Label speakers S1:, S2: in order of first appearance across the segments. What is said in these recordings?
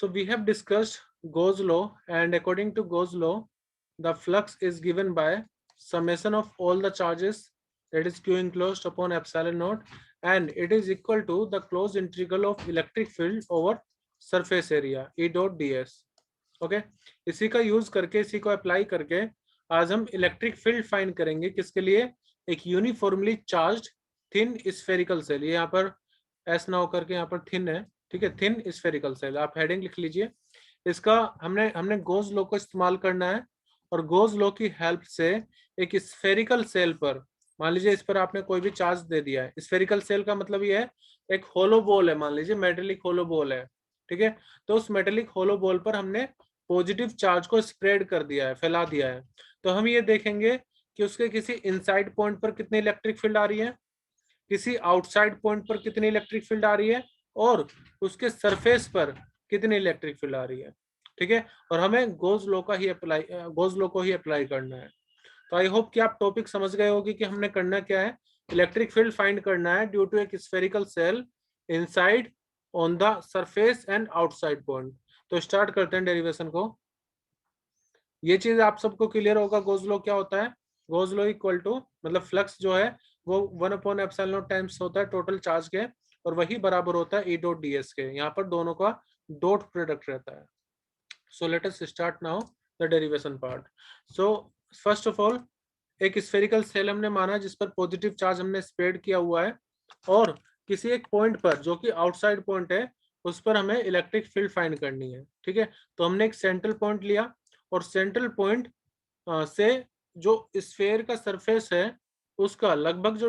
S1: So we have discussed Gauss law, and according to Gauss law, the flux is given by summation of all the charges, that is Q enclosed upon epsilon naught, and it is equal to the closed integral of electric field over surface area E dot ds. Okay, इसी का use करके, इसी को apply करके आज हम electric field find करेंगे। किसके लिए? एक uniformly charged thin spherical cell. ये यहाँ पर एस ना होकर के यहाँ पर थिन है, ठीक है, थिन स्फेरिकल सेल। आप हेडिंग लिख लीजिए। इसका हमने गॉस लॉ को इस्तेमाल करना है, और गॉस लॉ की हेल्प से एक स्फेरिकल सेल पर, मान लीजिए इस पर आपने कोई भी चार्ज दे दिया है। स्फेरिकल सेल का मतलब ये है एक होलो बॉल है, मान लीजिए मेटेलिक होलो बॉल है, ठीक है। तो उस मेटेलिक होलो बॉल पर हमने पॉजिटिव चार्ज को स्प्रेड कर दिया है, फैला दिया है। तो हम ये देखेंगे कि उसके किसी इनसाइड पॉइंट पर कितनी इलेक्ट्रिक फील्ड आ रही है, किसी आउटसाइड पॉइंट पर कितनी इलेक्ट्रिक फील्ड आ रही है, और उसके सरफेस पर कितनी इलेक्ट्रिक फील्ड आ रही है, ठीक है। और हमें गॉस लॉ को ही अप्लाई करना है। तो आई होप कि आप टॉपिक समझ गए होगी कि हमने करना क्या है। इलेक्ट्रिक फील्ड फाइंड करना है ड्यू टू एक spherical shell inside, on the surface and outside point. तो स्टार्ट करते हैं डेरिवेशन को। ये चीज आप सबको क्लियर होगा गॉस लॉ क्या होता है। गॉस लॉ इक्वल टू, मतलब फ्लक्स जो है वो 1/ε0 टाइम्स होता है टोटल चार्ज के, और वही बराबर होता है E डॉट ds के। यहाँ पर दोनों का डॉट प्रोडक्ट रहता है। So let us start now the derivation part. So first of all, एक स्फेरिकल सेल हमने माना जिस पर पॉजिटिव चार्ज हमने स्प्रेड किया हुआ है, और किसी एक पॉइंट पर जो कि आउटसाइड पॉइंट है उस पर हमें इलेक्ट्रिक फील्ड फाइंड करनी है, ठीक है। तो हमने एक सेंट्रल पॉइंट लिया, और सेंट्रल पॉइंट से जो स्फेयर का सरफेस है उसका लगभग जो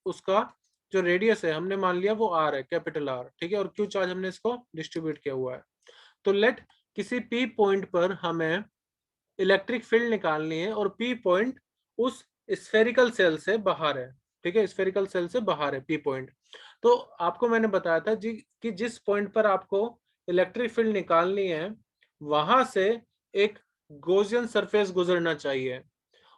S1: उसका जो रेडियस है हमने मान लिया वो आर है, कैपिटल आर, ठीक है। और क्यू चार्ज हमने इसको डिस्ट्रीब्यूट किया हुआ है। तो लेट किसी पी पॉइंट पर हमें इलेक्ट्रिक फील्ड निकालनी है, और पी पॉइंट उस स्फेरिकल सेल से बाहर है, ठीक है, स्फेरिकल सेल से बाहर है पी पॉइंट। तो आपको मैंने बताया था जी कि जिस पॉइंट पर आपको इलेक्ट्रिक फील्ड निकालनी है वहां से एक गॉसियन सरफेस गुजरना चाहिए।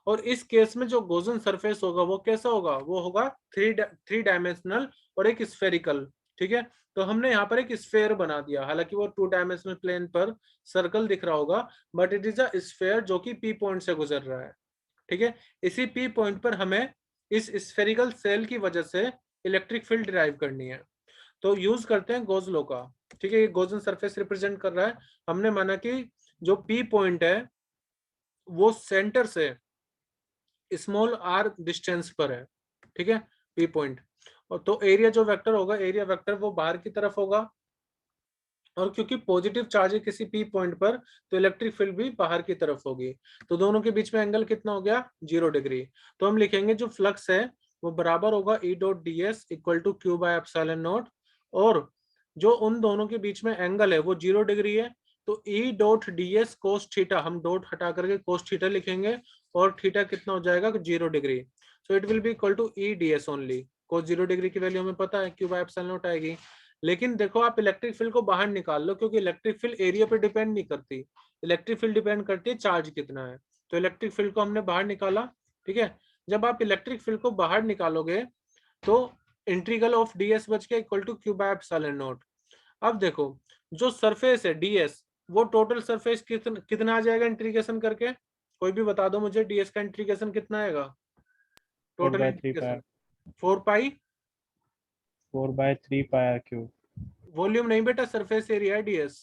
S1: और इस केस में जो गॉसियन सरफेस होगा वो कैसा होगा? वो होगा थ्री डायमेंशनल और एक स्फेरिकल, ठीक है। तो हमने यहाँ पर एक स्फेयर बना दिया, हालांकि वो 2 डायमेंशनल प्लेन पर सर्कल दिख रहा होगा, but it is a sphere जो कि पी पॉइंट से गुजर रहा है, ठीक है। इसी पी पॉइंट पर हमें इस स्फेरिकल सेल की वजह से इलेक्ट्रिक फील्ड डिराइव करनी है। तो यूज करते हैं गॉस लॉ का, ठीक है। ये गॉसियन सरफेस रिप्रेजेंट कर रहा है। हमने माना कि जो पी पॉइंट है वो सेंटर से स्मॉल आर डिस्टेंस पर है, ठीक है, पी पॉइंट। और तो एरिया जो वेक्टर होगा, एरिया वेक्टर वो बाहर की तरफ होगा, और क्योंकि पॉजिटिव चार्ज है किसी पी पॉइंट पर तो इलेक्ट्रिक फील्ड भी बाहर की तरफ होगी। तो दोनों के बीच में एंगल कितना हो गया? 0 डिग्री। तो हम लिखेंगे जो फ्लक्स है वो बराबर होगा E dot ds equal to Q by epsilon naught, और जो उन दोनों के बीच में एंगल है वो 0 डिग्री है। तो E dot ds cos theta, हम डॉट हटा करके कोस थीटा लिखेंगे, और थीटा कितना हो जाएगा? 0 degree. So it will be equal to E ds only. Cos 0 degree की वैल्यू हमें पता है, Q बाय एप्सिलॉन नॉट आएगी। लेकिन देखो आप इलेक्ट्रिक फील्ड को बाहर निकाल लो, क्योंकि इलेक्ट्रिक फील्ड एरिया पे डिपेंड नहीं करती, इलेक्ट्रिक फील्ड डिपेंड करती है चार्ज कितना है। तो इलेक्ट्रिक फील्ड को हमने बाहर निकाला, ठीक है। जब आप इलेक्ट्रिक फील्ड को बाहर निकालोगे तो इंटीग्रल ऑफ ds बच गया equal to Q by epsilon naught. अब देखो जो सरफेस है ds, वो टोटल सरफेस कितना आ जाएगा इंटीग्रेशन करके? कोई भी बता दो मुझे, ds का इंटीग्रेशन कितना आएगा? टोटल
S2: 4/3
S1: इंटीग्रेशन 4 पाई
S2: 4/3 πr³
S1: वॉल्यूम नहीं बेटा, सरफेस एरिया है ds।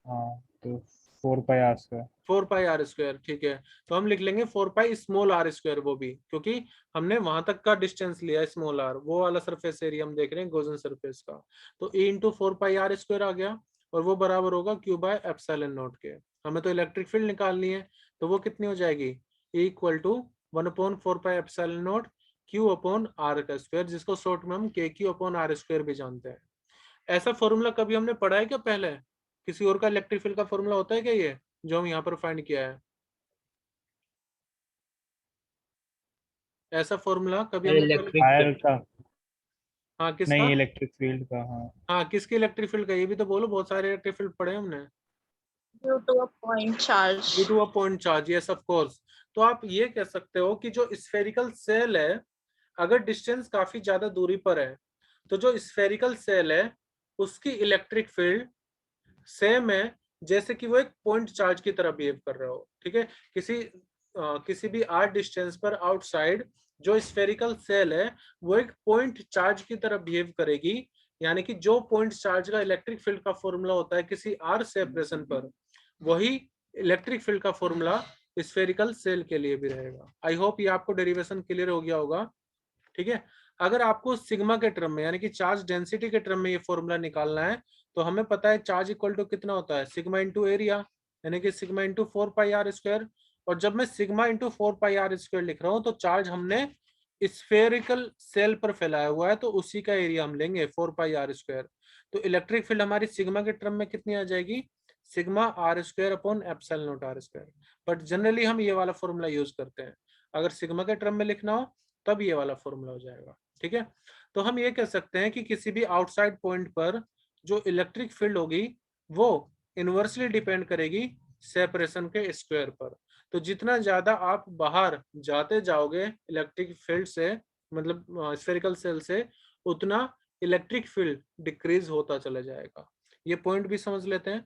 S2: हाँ, तो 4πr²।
S1: 4 पाई आर स्क्वायर, ठीक है। तो हम लिख लेंगे 4 पाई स्मॉल आर स्क्वायर, वो भी क्योंकि हमने वहां तक का डिस्टेंस लिया है स्मॉल आर, वो वाला सरफेस एरिया हम देख रहे हैं गॉसियन सरफेस का। तो E into 4 pi r square आ गया, और वो बराबर होगा Q बाय एप्सिलॉन नॉट के। हमें तो इलेक्ट्रिक फील्ड निकालनी है, तो वो कितनी हो जाएगी? E equal to 1/4 pi epsilon naught Q upon R का स्क्वायर, जिसको शॉर्ट में हम KQ अपॉन आर स्क्वायर भी जानते हैं। ऐसा फॉर्मूला कभी हमने पढ़ा है क्या पहले? किसी और का इलेक्ट्रिक फील्ड का फॉर्मूला होता है क्या ये जो हम यहाँ पर फाइंड किया है? ऐसा फॉर्मूला कभी हमने पहले?
S3: Electric
S2: wire
S3: field.
S2: का
S1: हाँ किसका?
S2: नहीं, इलेक्ट्रिक फील्ड का। हाँ,
S1: हाँ किसकी इलेक्ट्रिक फील्ड का? ये भी तो बोलो, बहुत सारे इलेक्ट्रिक फील्ड पढ़े हैं हमने।
S4: due to a point charge.
S1: Due to a point charge, yes of course. तो आप ये कह सकते हो कि जो स्फेरिकल सेल है, अगर डिस्टेंस काफी ज्यादा दूरी पर है, तो जो स्फेरिकल सेल है उसकी इलेक्ट्रिक फील्ड सेम है जैसे कि वो एक पॉइंट चार्ज की तरह बिहेव कर रहा हो, ठीक है। किसी भी r डिस्टेंस पर आउटसाइड जो स्फेरिकल सेल है वो एक पॉइंट चार्ज की तरह बिहेव करेगी, यानी कि जो पॉइंट चार्ज का इलेक्ट्रिक फील्ड का फॉर्मूला होता है किसी r सेपरेशन पर, वही इलेक्ट्रिक फील्ड का फॉर्मूला स्फेरिकल सेल के लिए भी रहेगा। आई होप ये आपको डेरिवेशन क्लियर हो गया होगा, ठीक है। अगर आपको सिग्मा के टर्म में यानी कि चार्ज डेंसिटी के टर्म में ये फॉर्मूला निकालना है तो हमें पता है चार्ज इक्वल टू कितना होता है, सिग्मा इंटू एरिया, यानी कि सिग्मा इंटू 4πr²। और जब मैं सिग्मा इंटू 4πr² लिख रहा हूँ तो चार्ज हमने स्फेरिकल सेल पर फैलाया हुआ है तो उसी का एरिया हम लेंगे 4πr²। तो इलेक्ट्रिक फील्ड हमारी सिग्मा के टर्म में कितनी आ जाएगी, sigma r² upon epsilon not r²। But generally हम ये वाला फॉर्मूला यूज करते हैं, अगर सिग्मा के टर्म में लिखना हो तब ये वाला फॉर्मूला हो जाएगा, ठीक है। तो हम ये कह सकते हैं कि किसी भी आउटसाइड पॉइंट पर जो इलेक्ट्रिक फील्ड होगी वो इनवर्सली डिपेंड करेगी सेपरेशन के स्क्वायर पर। तो जितना ज्यादा आप बाहर जाते जाओगे इलेक्ट्रिक फील्ड से, मतलब स्फेरिकल सेल से, उतना इलेक्ट्रिक फील्ड डिक्रीज होता चला जाएगा। ये पॉइंट भी समझ लेते हैं।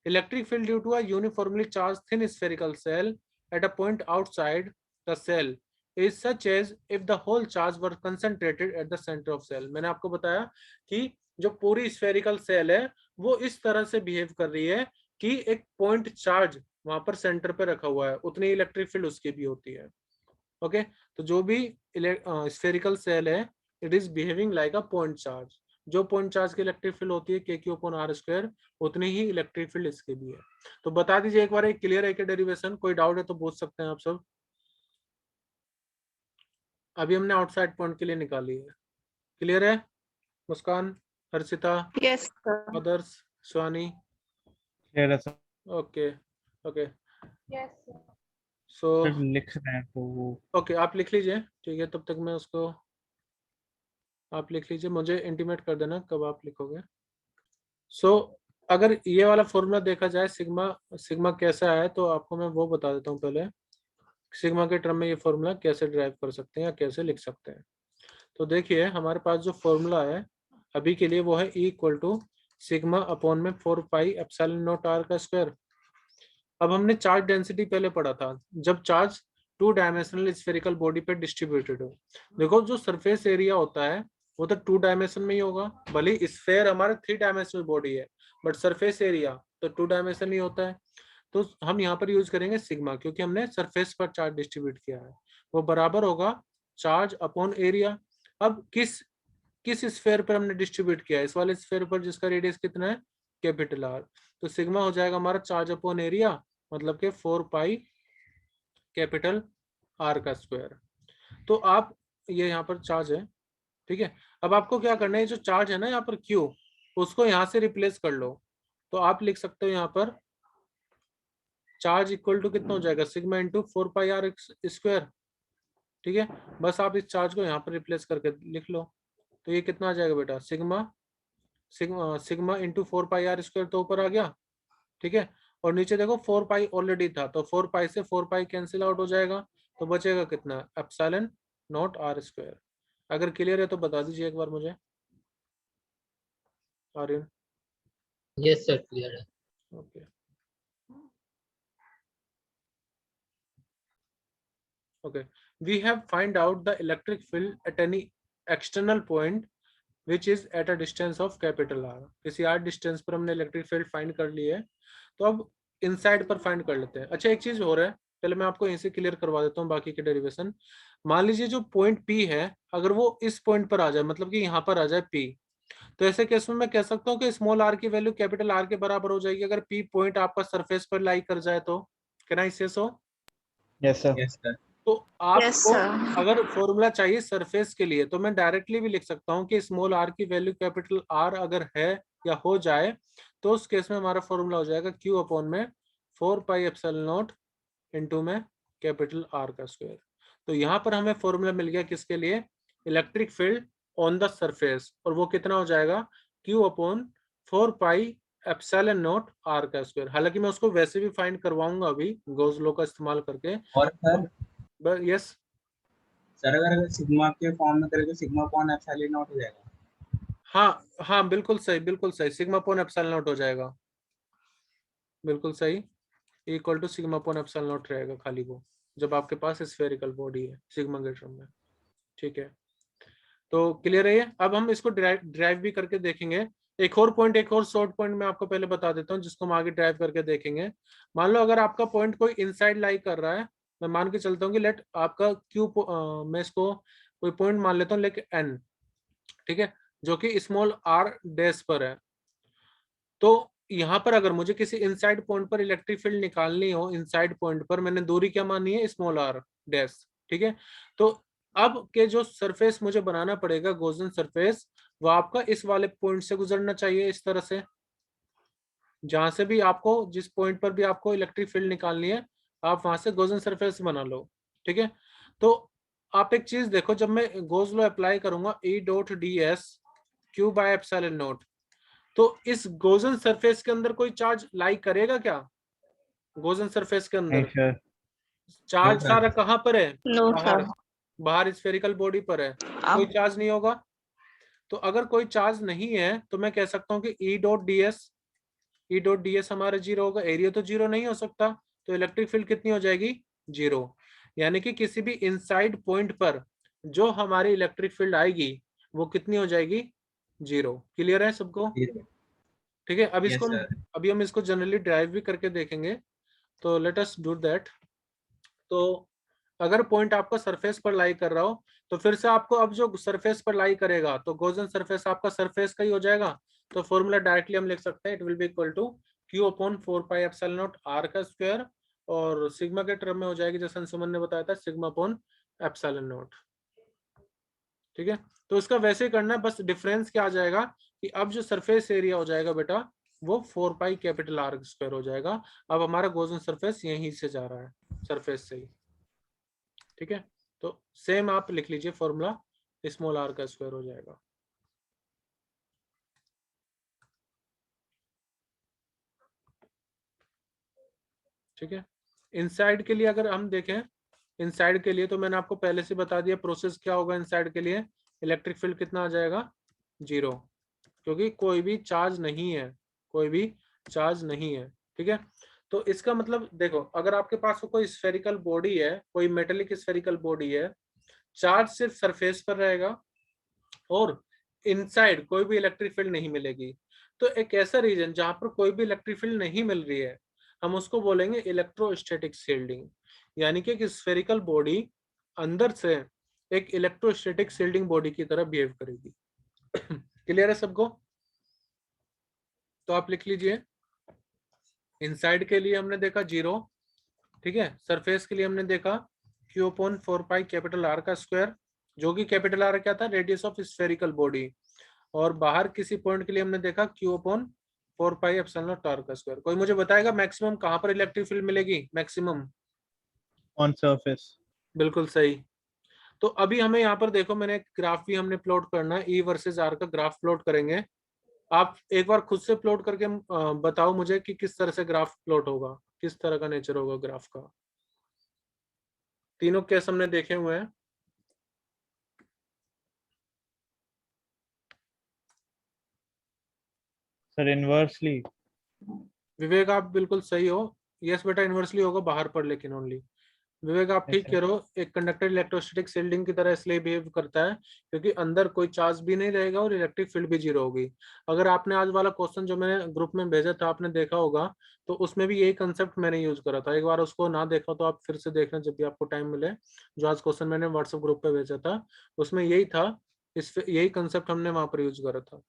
S1: Electric field due to a uniformly charge thin spherical shell at a point outside the shell is such as if the whole charge were concentrated at the center of cell। मैंने आपको बताया कि जो पूरी स्फेरिकल सेल है वो इस तरह से बिहेव कर रही है कि एक पॉइंट चार्ज वहां पर सेंटर पे रखा हुआ है, उतनी इलेक्ट्रिक फील्ड उसकी भी होती है। ओके, तो जो भी स्फेरिकल सेल है it is behaving like a point charge. जो पॉइंट चार्ज की इलेक्ट्रिक फील्ड होती है k/r², उतनी ही इलेक्ट्रिक फील्ड इसके भी है। तो बता दीजिए एक बार, एक क्लियर है क्या डेरिवेशन? कोई डाउट है तो पूछ सकते हैं आप सब। अभी हमने आउटसाइड पॉइंट के लिए निकाली है, क्लियर है? Muskan, Harshita,
S4: Yes, sir.
S1: Others, Swani?
S2: Clear है sir.
S1: Okay okay,
S4: Yes, sir.
S1: So
S2: फिर लिख रहे हैं तो वो
S1: ओके आप लिख लीजिए, ठीक है। तब तक मैं उसको, आप लिख लीजिए, मुझे इंटीमेट कर देना कब आप लिखोगे। सो अगर ये वाला फॉर्मूला देखा जाए सिग्मा कैसा है तो आपको मैं वो बता देता हूँ पहले। सिग्मा के टर्म में ये फॉर्मूला कैसे ड्राइव कर सकते हैं या कैसे लिख सकते हैं। तो देखिए हमारे पास जो फॉर्मूला है अभी के लिए वो है E equal to sigma upon में 4πε0r²। अब हमने चार्ज डेंसिटी पहले पढ़ा था, जब चार्ज 2 डायमेंशनल स्फेरिकल बॉडी पे डिस्ट्रीब्यूटेड हो। देखो जो सरफेस एरिया होता है वो तो 2 डायमेंशन में ही होगा, भले स्फेयर हमारा 3 डायमेंशनल बॉडी है बट सरफेस एरिया तो 2 डायमेंशन ही होता है। तो हम यहाँ पर यूज करेंगे सिग्मा क्योंकि हमने सरफेस पर चार्ज डिस्ट्रीब्यूट किया है, वो बराबर होगा चार्ज अपॉन एरिया। अब किस स्फेयर पर हमने डिस्ट्रीब्यूट किया है, इस वाले स्फेयर पर जिसका रेडियस कितना है, कैपिटल आर। तो सिग्मा हो जाएगा हमारा चार्ज अपॉन एरिया, मतलब के 4π कैपिटल आर का स्क्वायर। तो आप ये यहाँ पर चार्ज है, ठीक है। अब आपको क्या करना है, जो चार्ज है ना यहाँ पर Q, उसको यहाँ से रिप्लेस कर लो। तो आप लिख सकते हो यहाँ पर चार्ज इक्वल टू कितना हो जाएगा, सिग्मा इंटू 4πr², ठीक है। बस आप इस चार्ज को यहाँ पर रिप्लेस करके लिख लो। तो ये कितना आ जाएगा बेटा, सिग्मा इंटू 4πr² तो ऊपर आ गया, ठीक है। और नीचे देखो 4π ऑलरेडी था तो 4π से 4π कैंसिल आउट हो जाएगा, तो बचेगा कितना, एप्सिलॉन नॉट r²। अगर क्लियर है तो बता दीजिए एक बार मुझे, आर्यन।
S3: यस सर क्लियर है।
S1: Okay okay, we have find out the electric field at any external point which is at a distance of capital R। किसी r डिस्टेंस पर हमने इलेक्ट्रिक फील्ड फाइंड कर ली है, तो अब इनसाइड पर फाइंड कर लेते हैं। अच्छा एक चीज हो रहा है, पहले मैं आपको यहीं से क्लियर करवा देता हूँ बाकी के डेरिवेशन। मान लीजिए जो पॉइंट P है अगर वो इस पॉइंट पर आ जाए, मतलब कि यहाँ पर आ जाए P, तो ऐसे केस में मैं कह सकता हूँ कि स्मॉल r की वैल्यू कैपिटल R के बराबर हो जाएगी अगर P पॉइंट आपका सरफेस पर लाई कर जाए तो। Can I say so?
S2: Yes sir.
S3: Yes sir.
S1: तो
S4: Yes,
S1: आपको
S4: sir.
S1: अगर फॉर्मूला चाहिए सरफेस के लिए तो मैं डायरेक्टली भी लिख सकता हूँ कि स्मॉल r की वैल्यू कैपिटल R अगर है या हो जाए तो उस केस में हमारा फॉर्मूला हो जाएगा Q अपॉन में 4πε0 इंटू में कैपिटल R का स्क्वायर। तो यहाँ पर हमें फॉर्मूला मिल गया किसके लिए, electric field on the surface, और वो कितना हो जाएगा Q अपॉन 4πε0 R का स्क्वायर। हालांकि मैं उसको वैसे भी फाइंड करवाऊंगा अभी गॉस लॉ का इस्तेमाल करके।
S3: और सर
S1: यस
S3: सर अगर सिग्मा के फॉर्म में करें तो सिग्मा अपॉन एप्सिलॉन नॉट हो जाएगा।
S1: हाँ हाँ बिल्कुल सही, बिल्कुल सही, सिग्मा अपॉन एप्सिलॉन नॉट हो जाएगा। बिल्कुल सही, equal to sigma upon epsilon naught रहेगा खाली वो, जब आपके पास स्फेरिकल बॉडी है सिग्मा के टर्म में। ठीक है, तो क्लियर है ये। अब हम इसको ड्राइव भी करके देखेंगे। एक और शॉर्ट पॉइंट मैं आपको पहले बता देता हूँ जिसको हम आगे ड्राइव करके देखेंगे। मान लो अगर आपका पॉइंट कोई इनसाइड लाई कर रहा है, मैं मान के चलता हूँ कि लेट आपका मैं इसको कोई पॉइंट मान लेता हूँ लेके एन, ठीक है, जो कि स्मॉल आर डैश पर है। तो यहाँ पर अगर मुझे किसी इनसाइड पॉइंट पर इलेक्ट्रिक फील्ड निकालनी हो, इनसाइड पॉइंट पर मैंने दूरी क्या मानी है, स्मॉल आर डैश, ठीक है। तो अब के जो सरफेस मुझे बनाना पड़ेगा गॉसियन सरफेस, वो आपका इस वाले पॉइंट से गुजरना चाहिए, इस तरह से। जहां से भी आपको, जिस पॉइंट पर भी आपको इलेक्ट्रिक फील्ड निकालनी है, आप वहां से गॉसियन सरफेस बना लो, ठीक है। तो आप एक चीज देखो, जब मैं गॉस लॉ अप्लाई करूंगा, E dot D S Q by epsilon not, तो इस गॉसियन सरफेस के अंदर कोई चार्ज लाई करेगा क्या? गॉसियन सरफेस के
S2: नहीं
S1: अंदर
S2: सर।
S1: Charge
S3: sir.
S1: सारा कहाँ पर है?
S4: No,
S1: बाहर,
S4: sir.
S1: बाहर स्फेरिकल बॉडी पर है, कोई
S4: अब
S1: चार्ज नहीं होगा। तो अगर कोई चार्ज नहीं है तो मैं कह सकता हूँ कि ई डॉट डी एस हमारा जीरो होगा, एरिया तो जीरो नहीं हो सकता, तो इलेक्ट्रिक फील्ड कितनी हो जाएगी? जीरो। यानी कि किसी भी इनसाइड पॉइंट पर जो हमारी इलेक्ट्रिक फील्ड आएगी वो कितनी हो जाएगी? जीरो। क्लियर है सबको?
S3: Zero.
S1: ठीक है, अब
S3: Yes,
S1: इसको
S3: sir.
S1: अभी हम इसको जनरली ड्राइव भी करके देखेंगे, तो लेट अस डू दैट। तो अगर पॉइंट आपका सरफेस पर लाई कर रहा हो, तो फिर से आपको अब जो सरफेस पर लाई करेगा, तो गॉसियन सरफेस आपका सरफेस का ही हो जाएगा। तो फॉर्मूला डायरेक्टली हम लिख सकते हैं, it will be equal to Q upon 4 pi epsilon naught R का स्क्वायर, और सिग्मा के टर्म में हो जाएगी, जैसे सुमन ने बताया था, सिग्मा अपॉन एप्सिलॉन नॉट। ठीक है, तो इसका वैसे ही करना है, बस डिफरेंस क्या आ जाएगा कि अब जो सरफेस एरिया हो जाएगा बेटा, वो 4 पाई कैपिटल आर स्क्वायर हो जाएगा। अब हमारा गॉसियन सरफेस यहीं से जा रहा है, सरफेस से ही। ठीक है, तो सेम आप लिख लीजिए फॉर्मूला, स्मॉल आर का स्क्वायर हो जाएगा। ठीक है, इनसाइड के लिए अगर हम देखें, इनसाइड के लिए तो मैंने आपको पहले से बता दिया प्रोसेस क्या होगा इनसाइड के लिए। इलेक्ट्रिक फील्ड कितना आ जाएगा? जीरो, क्योंकि कोई भी चार्ज नहीं है, कोई भी चार्ज नहीं है। ठीक है, तो इसका मतलब देखो, अगर आपके पास कोई स्फेरिकल बॉडी है, कोई मेटेलिक स्फेरिकल बॉडी है, चार्ज सिर्फ सरफेस पर रहेगा और इनसाइड कोई भी इलेक्ट्रिक फील्ड नहीं मिलेगी। तो एक ऐसा रीजन जहां पर कोई भी इलेक्ट्रिक फील्ड नहीं मिल रही है, हम उसको बोलेंगे इलेक्ट्रोस्टैटिक शील्डिंग। यानी कि एक स्फेरिकल बॉडी अंदर से एक इलेक्ट्रोस्टैटिक शील्डिंग बॉडी की तरह बिहेव करेगी। क्लियर है सबको? तो आप लिख लीजिए, इनसाइड के लिए हमने देखा जीरो, ठीक है। सरफेस के लिए हमने देखा Q upon 4 pi capital R का स्क्वायर, जो कि कैपिटल आर क्या था? Radius of spherical body. और बाहर किसी पॉइंट के लिए हमने देखा Q upon 4 pi epsilon naught R का स्क्वायर। कोई मुझे बताएगा मैक्सिमम कहां पर इलेक्ट्रिक फील्ड मिलेगी? Maximum
S2: on surface.
S1: बिल्कुल सही। तो अभी हमें यहाँ पर देखो, मैंने एक ग्राफ भी हमने प्लॉट करना है, ई वर्सेस आर का ग्राफ प्लॉट करेंगे। आप एक बार खुद से प्लॉट करके बताओ मुझे कि किस तरह से ग्राफ प्लॉट होगा, किस तरह का नेचर होगा ग्राफ का। तीनों केस हमने देखे हुए हैं।
S2: Sir inversely.
S1: विवेक आप बिल्कुल सही हो, यस बेटा इनवर्सली होगा बाहर पर, लेकिन ओनली। विवेक आप ठीक कह रहे हो, एक कंडक्टर इलेक्ट्रोस्टैटिक शील्डिंग की तरह इसलिए बिहेव करता है क्योंकि अंदर कोई चार्ज भी नहीं रहेगा और इलेक्ट्रिक फील्ड भी जीरो होगी। अगर आपने आज वाला क्वेश्चन जो मैंने ग्रुप में भेजा था आपने देखा होगा, तो उसमें भी यही कंसेप्ट मैंने यूज करा था। एक बार उसको ना देखा तो आप फिर से देखना जब भी आपको टाइम मिले। जो आज क्वेश्चन मैंने व्हाट्सएप ग्रुप पे भेजा था उसमें यही था, यही कंसेप्ट हमने वहां पर यूज करा था।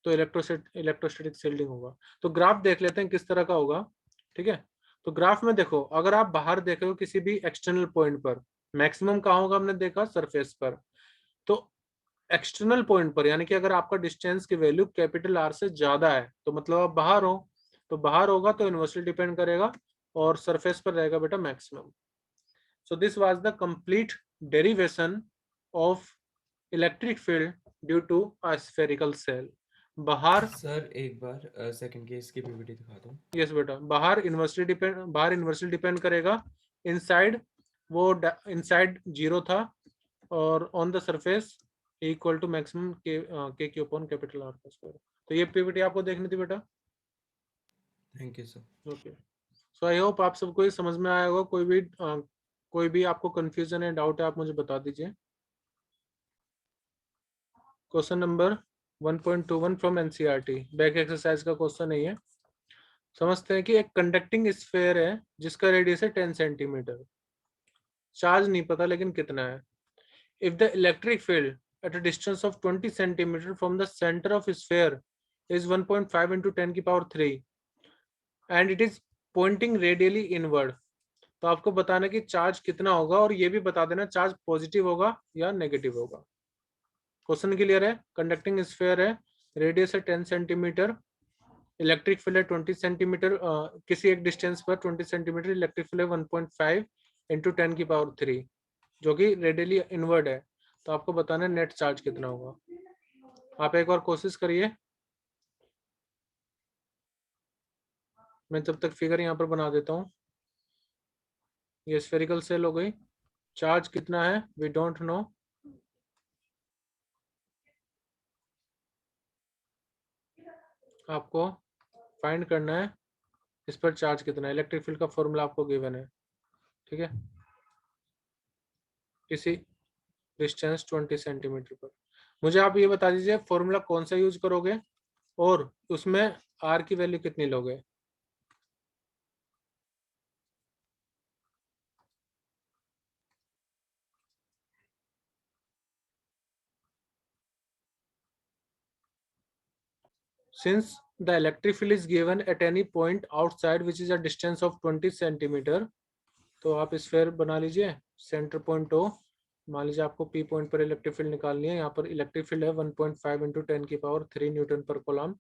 S1: तो इलेक्ट्रोस्टैटिक शील्डिंग होगा। तो ग्राफ देख लेते हैं किस तरह का होगा। ठीक है, तो ग्राफ में देखो, अगर आप बाहर देख रहे हो किसी भी एक्सटर्नल पॉइंट पर, मैक्सिमम कहाँ होगा हमने देखा? सरफेस पर। तो एक्सटर्नल पॉइंट पर, यानी कि अगर आपका डिस्टेंस की वैल्यू कैपिटल आर से ज्यादा है तो मतलब आप बाहर हो, तो बाहर होगा तो इनवर्सली डिपेंड करेगा, और सरफेस पर रहेगा बेटा maximum. So this was the complete derivation of electric field due to a spherical shell. बाहर,
S5: सर एक बार सेकंड केस की पीपीटी दिखा दो।
S1: यस बेटा, बाहर इनवर्सली डिपेंड करेगा, इनसाइड वो इनसाइड जीरो था, और on the surface equal to maximum के क्यू अपॉन कैपिटल आर का स्क्वायर। तो ये पीपीटी आपको देखनी थी बेटा।
S5: Thank you sir.
S1: Okay, so I hope आप सबको ये समझ में आया होगा। कोई भी आपको कंफ्यूजन है, डाउट है, आप मुझे बता दीजिए। Question number 1.21 from NCERT, back exercise का क्वेश्चन नहीं है। समझते हैं कि एक कंडक्टिंग स्फीयर है जिसका रेडियस है 10 सेंटीमीटर। चार्ज नहीं पता लेकिन कितना है। If the electric field at a distance of 20 centimeter from the center of sphere is 1.5 into 10 की power 3 and it is pointing radially inward, तो आपको बताना कि चार्ज कितना होगा और ये भी बता देना चार्ज पॉजिटिव होगा या नेगेटिव होगा। क्वेश्चन क्लियर है? कंडक्टिंग स्फीयर है, रेडियस है 10 सेंटीमीटर, इलेक्ट्रिक फील्ड है 20 सेंटीमीटर, किसी एक डिस्टेंस पर 20 सेंटीमीटर, इलेक्ट्रिक फील्ड है 1.5 इंटू 10 की पावर 3 जो कि रेडियली इनवर्ड है। तो आपको बताना है नेट चार्ज कितना होगा। आप एक और कोशिश करिए, मैं जब तक फिगर यहाँ पर बना देता हूँ। ये स्फेरिकल सेल हो गई, चार्ज कितना है वी डोंट नो, आपको फाइंड करना है इस पर चार्ज कितना है। इलेक्ट्रिक फील्ड का फॉर्मूला आपको गिवन है, ठीक है, किसी डिस्टेंस 20 सेंटीमीटर पर। मुझे आप ये बता दीजिए फॉर्मूला कौन सा यूज करोगे और उसमें आर की वैल्यू कितनी लोगे। Since the electric field is given at any point outside which is a distance of 20 centimetre, तो आप स्फीयर बना लीजिए, सेंटर पॉइंट हो, मान लीजिए आपको पी पॉइंट पर इलेक्ट्रिक फील्ड निकालनी है। यहाँ पर इलेक्ट्रिक फील्ड है 1.5 इंटू 10 की पावर 3 न्यूटन पर कूलम।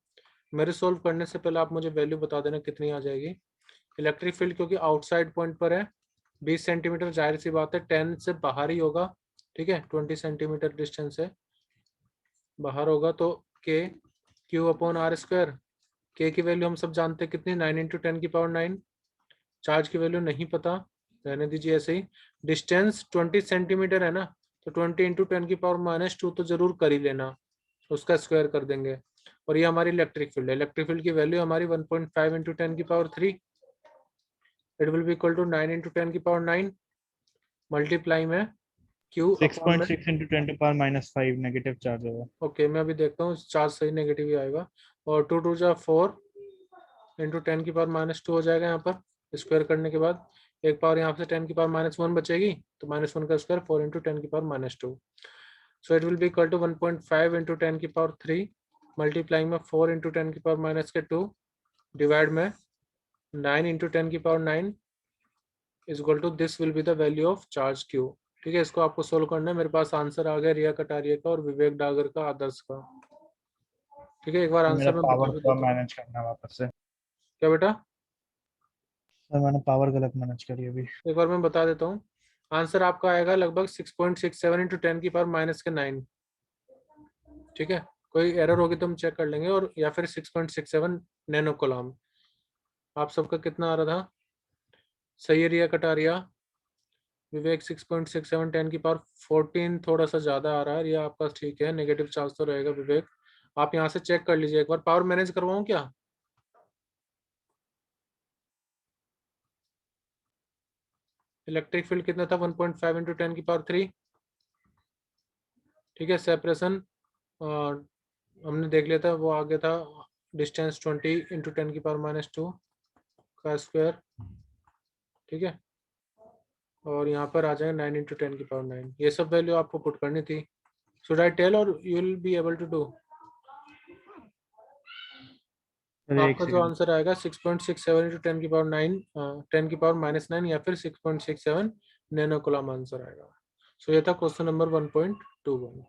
S1: मेरे सोल्व करने से पहले आप मुझे वैल्यू बता देना कितनी आ जाएगी। इलेक्ट्रिक फील्ड क्योंकि आउटसाइड पॉइंट पर है 20 सेंटीमीटर, जाहिर सी बात है 10 से बाहर ही होगा, ठीक है, 20 सेंटीमीटर डिस्टेंस से बाहर होगा, तो के क्यू अपॉन आर स्क्वायर। के की वैल्यू हम सब जानते हैं कितनी, 9 इंटू 10 की पावर 9। चार्ज की वैल्यू नहीं पता, रहने दीजिए ऐसे ही। डिस्टेंस 20 सेंटीमीटर है ना, तो 20 इंटू 10 की पावर -2 तो जरूर कर ही लेना, उसका स्क्वायर कर देंगे। और ये हमारी इलेक्ट्रिक फील्ड है, इलेक्ट्रिक फील्ड की वैल्यू हमारी 1.5 इंटू 10 की power 3, it will be equal to 9 into 10 की पावर 9 मल्टीप्लाई में क्यू
S2: 6.6 into 10 to power -5 negative charge होगा।
S1: ओके, मैं अभी देखता हूँ चार्ज सही नेगेटिव ही आएगा। और 2 2 जा 4 इंटू 10 की पावर -2 हो जाएगा यहाँ पर स्क्वायर करने के बाद। एक पावर यहाँ से 10 की पावर -1 बचेगी, तो -1 का स्क्वायर 4 इंटू 10 की power -2। So it will be equal to 1.5 into 10 की पावर 3 मल्टीप्लाइंग में 4 इंटू 10 की पावर -2 डिवाइड में 9 इंटू 10 की power 9 is equal to this will be the value of charge Q. ठीक है, इसको आपको सोल्व करना है। मेरे पास आंसर आ गया रिया कटारिया का और विवेक डागर का, आदर्श का। ठीक है, एक बार
S2: मेरा
S1: आंसर में
S2: पावर
S1: बता भी
S2: पूरा
S1: देता हूँ।
S2: मैनेज करना है वापस से।
S1: क्या बेटा?
S2: सर मैंने पावर गलत मैनेज करी अभी।
S1: एक बार मैं बता देता हूँ, आंसर आपका आएगा लगभग 6.67 इंटू 10 की पावर -9। ठीक है, कोई एरर होगी तो हम चेक कर लेंगे, और या फिर 6.67 नैनो कूलम। आप सबका कितना आ रहा था? सही है रिया कटारिया। विवेक 6.67 10 की पावर 14 थोड़ा सा ज्यादा आ रहा है। रिया आपका ठीक है, नेगेटिव चार्ज तो रहेगा। विवेक आप यहाँ से चेक कर लीजिए एक बार, पावर मैनेज करवाऊँ क्या? इलेक्ट्रिक फील्ड कितना था? 1.5 इंटू 10 की पावर 3। ठीक है, सेपरेशन हमने देख लिया था, वो आ गया था डिस्टेंस 20 इंटू 10 की पावर -2 का स्क्वायर। ठीक है, और यहाँ पर आ जाएगा 9 इंटू 10 की पावर 9। ये सब वैल्यू आपको पुट करनी थी। Should I tell or you will be able to do? आपका जो आंसर आएगा 6.67 इंटू 10 की पावर 9 10 की पावर -9 या फिर 6.67 नैनो कूलम आंसर आएगा। सो ये था क्वेश्चन नंबर 1.21।